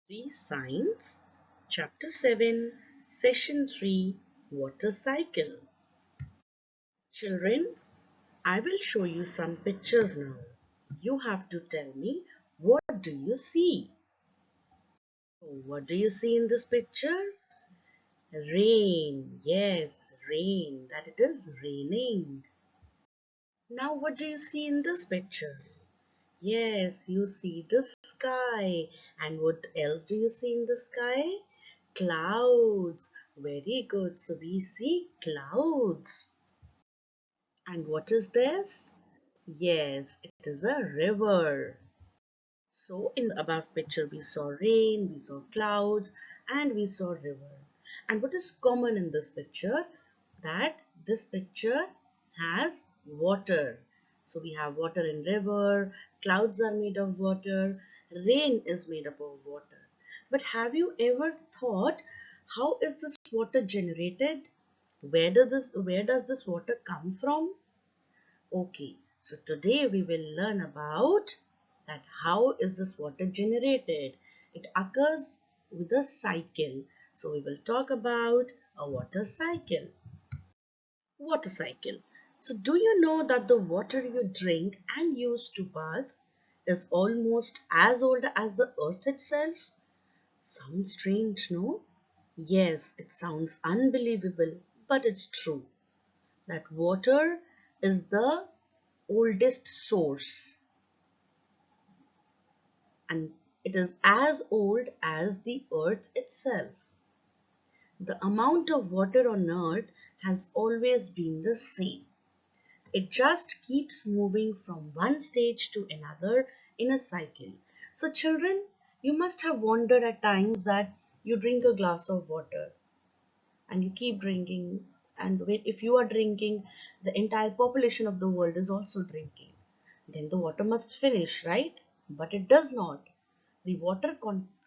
Free Science, Chapter 7, Session 3, Water Cycle. Children, I will show you some pictures now. You have to tell me, what do you see? What do you see in this picture? Rain. Yes, rain. That it is raining. Now what do you see in this picture? Yes, you see the sky. And what else do you see in the sky? Clouds. Very good. So we see clouds. And what is this? Yes, it is a river. So in the above picture, we saw rain, we saw clouds, and we saw river. And what is common in this picture? That this picture has water. So we have water in river, clouds are made of water, rain is made up of water. But have you ever thought, how is this water generated? Where does this water come from? Okay, so today we will learn about that how is this water generated. It occurs with a cycle. So we will talk about a water cycle. Water cycle. So do you know that the water you drink and use to bath is almost as old as the earth itself? Sounds strange, no? Yes, it sounds unbelievable, but it's true that water is the oldest source, and it is as old as the earth itself. The amount of water on earth has always been the same. It just keeps moving from one stage to another in a cycle. So children, you must have wondered at times that you drink a glass of water and you keep drinking, and if you are drinking, the entire population of the world is also drinking, then the water must finish, right? But it does not. The water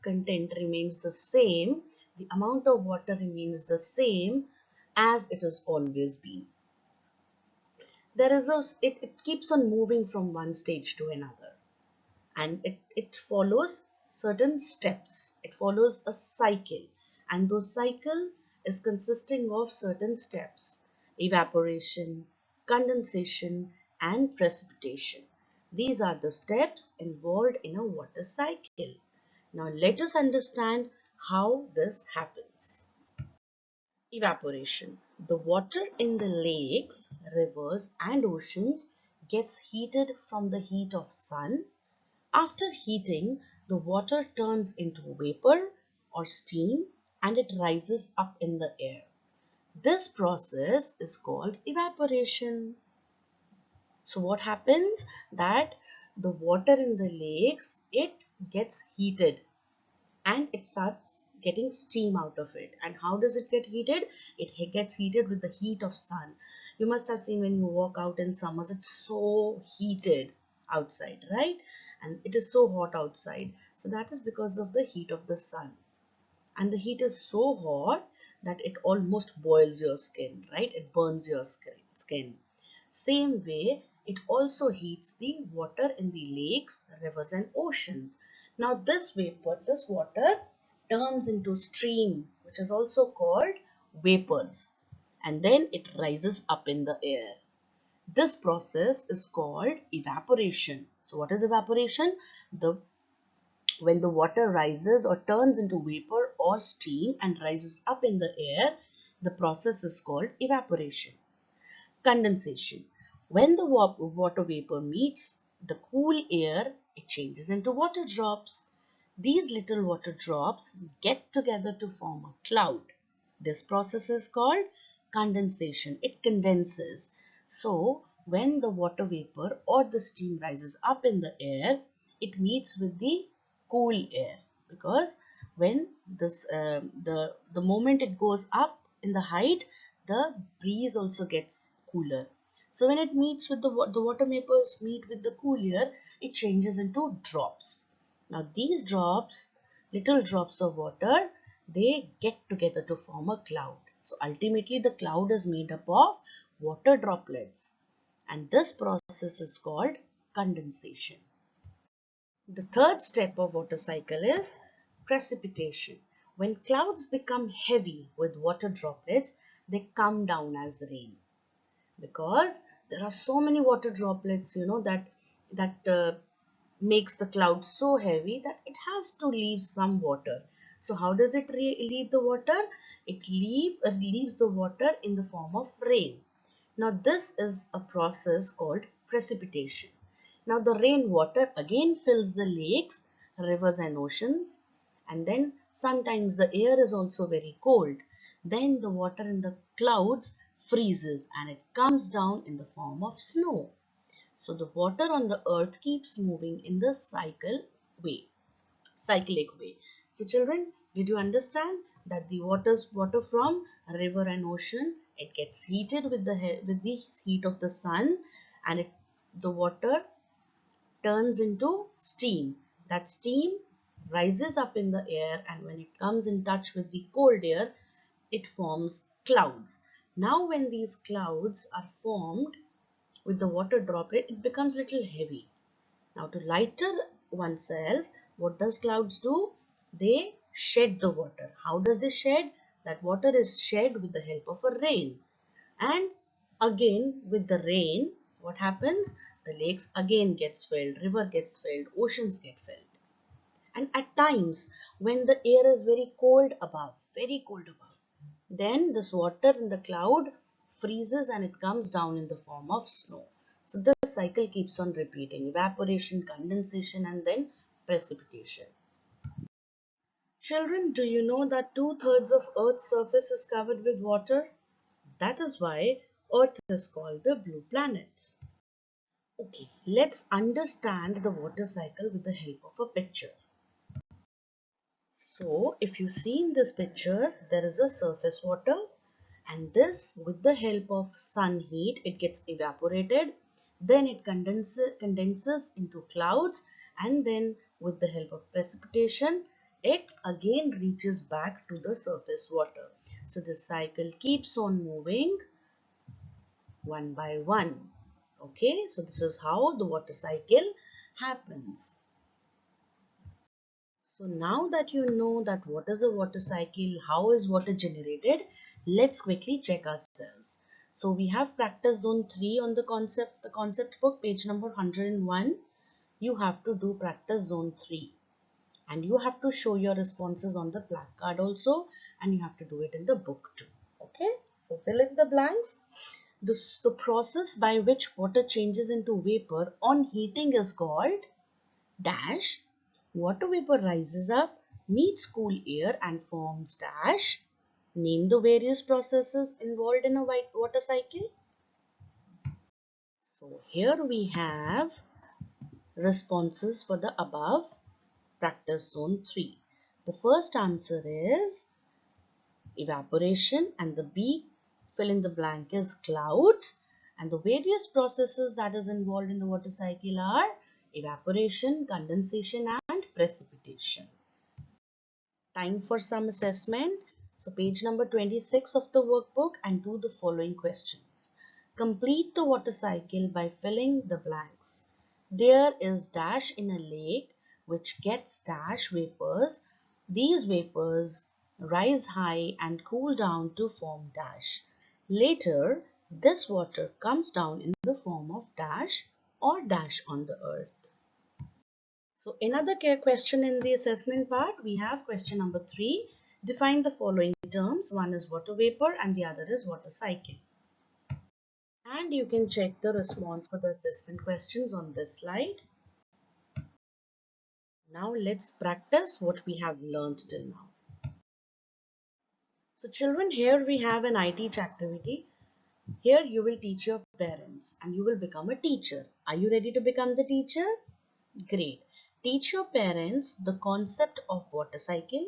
content remains the same, the amount of water remains the same as it has always been. It keeps on moving from one stage to another, and it follows certain steps. It follows a cycle, and those cycle is consisting of certain steps: evaporation, condensation, and precipitation. These are the steps involved in a water cycle. Now let us understand how this happens. Evaporation. The water in the lakes, rivers, and oceans gets heated from the heat of sun. After heating, the water turns into vapor or steam, and it rises up in the air. This process is called evaporation. So what happens? That the water in the lakes, it gets heated and it starts getting steam out of it. And how does it get heated? It gets heated with the heat of sun. You must have seen when you walk out in summers, it's so heated outside, right? And it is so hot outside. So that is because of the heat of the sun. And the heat is so hot that it almost boils your skin, right? It burns your skin. Same way, it also heats the water in the lakes, rivers, and oceans. Now this vapor, this water turns into steam, which is also called vapors, and then it rises up in the air. This process is called evaporation. So what is evaporation? When the water rises or turns into vapor or steam and rises up in the air, the process is called evaporation. Condensation. When the water vapor meets the cool air, it changes into water drops. These little water drops get together to form a cloud. This process is called condensation. It condenses. So, when the water vapor or the steam rises up in the air, it meets with the cool air, because when the moment it goes up in the height, the breeze also gets cooler. So when it meets with the water vapors meet with the cool air, it changes into drops. Now these drops, little drops of water, they get together to form a cloud. So ultimately the cloud is made up of water droplets, and this process is called condensation. The third step of water cycle is precipitation. When clouds become heavy with water droplets, they come down as rain, because there are so many water droplets, that makes the cloud so heavy that it has to leave some water. So how does it leave the water? It leaves the water in the form of rain. Now this is a process called precipitation. Now the rainwater again fills the lakes, rivers and oceans, and then sometimes the air is also very cold. Then the water in the clouds freezes and it comes down in the form of snow. So the water on the earth keeps moving in the cyclic way. So children, did you understand that the water from river and ocean, it gets heated with the heat of the sun, and the water turns into steam. That steam rises up in the air, and when it comes in touch with the cold air, it forms clouds. Now when these clouds are formed with the water droplet, it becomes little heavy. Now to lighter oneself, what does clouds do? They shed the water. How does they shed? That water is shed with the help of a rain. And again with the rain, what happens? The lakes again gets filled, river gets filled, oceans get filled. And at times when the air is very cold above, then this water in the cloud freezes and it comes down in the form of snow. So this cycle keeps on repeating: evaporation, condensation, and then precipitation. Children, do you know that 2/3 of Earth's surface is covered with water? That is why Earth is called the blue planet. Okay, let's understand the water cycle with the help of a picture. So if you see in this picture, there is a surface water, and this, with the help of sun heat, it gets evaporated, then it condenses into clouds, and then with the help of precipitation, it again reaches back to the surface water. So this cycle keeps on moving one by one. Okay, so this is how the water cycle happens. So now that you know that what is a water cycle, how is water generated, let's quickly check ourselves. So we have practice zone 3 on the concept book, page number 101. You have to do practice zone 3, and you have to show your responses on the black card also, and you have to do it in the book too. Okay, so fill in the blanks. The process by which water changes into vapor on heating is called dash. Water vapor rises up, meets cool air and forms dash. Name the various processes involved in a water cycle. So here we have responses for the above practice zone 3. The first answer is evaporation, and the B, fill in the blank, is clouds. And the various processes that is involved in the water cycle are evaporation, condensation and precipitation. Time for some assessment. So page number 26 of the workbook, and do the following questions. Complete the water cycle by filling the blanks. There is dash in a lake which gets dash vapors. These vapors rise high and cool down to form dash. Later, this water comes down in the form of dash or dash on the earth. So another question in the assessment part, we have question number 3. Define the following terms. One is water vapor and the other is water cycle. And you can check the response for the assessment questions on this slide. Now let's practice what we have learned till now. So children, here we have an I teach activity. Here you will teach your parents and you will become a teacher. Are you ready to become the teacher? Great. Teach your parents the concept of water cycle.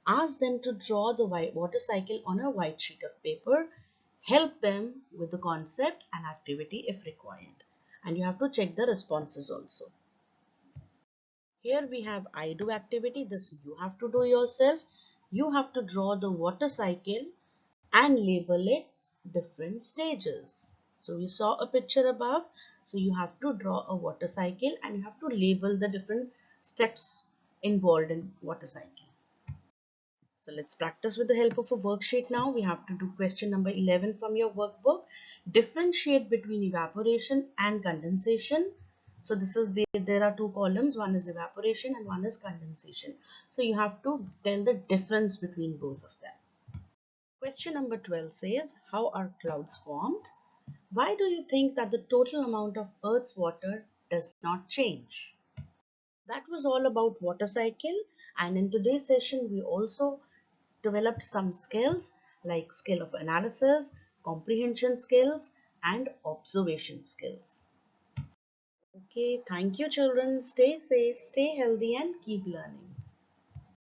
Ask them to draw the water cycle on a white sheet of paper. Help them with the concept and activity if required. And you have to check the responses also. Here we have I do activity. This you have to do yourself. You have to draw the water cycle and label its different stages. So we saw a picture above. So you have to draw a water cycle and you have to label the different steps involved in water cycle. So let's practice with the help of a worksheet now. We have to do question number 11 from your workbook. Differentiate between evaporation and condensation. So there are two columns, one is evaporation and one is condensation. So you have to tell the difference between both of them. Question number 12 says, how are clouds formed? Why do you think that the total amount of Earth's water does not change? That was all about water cycle, and in today's session we also developed some skills like skill of analysis, comprehension skills and observation skills. Okay, thank you children. Stay safe, stay healthy and keep learning.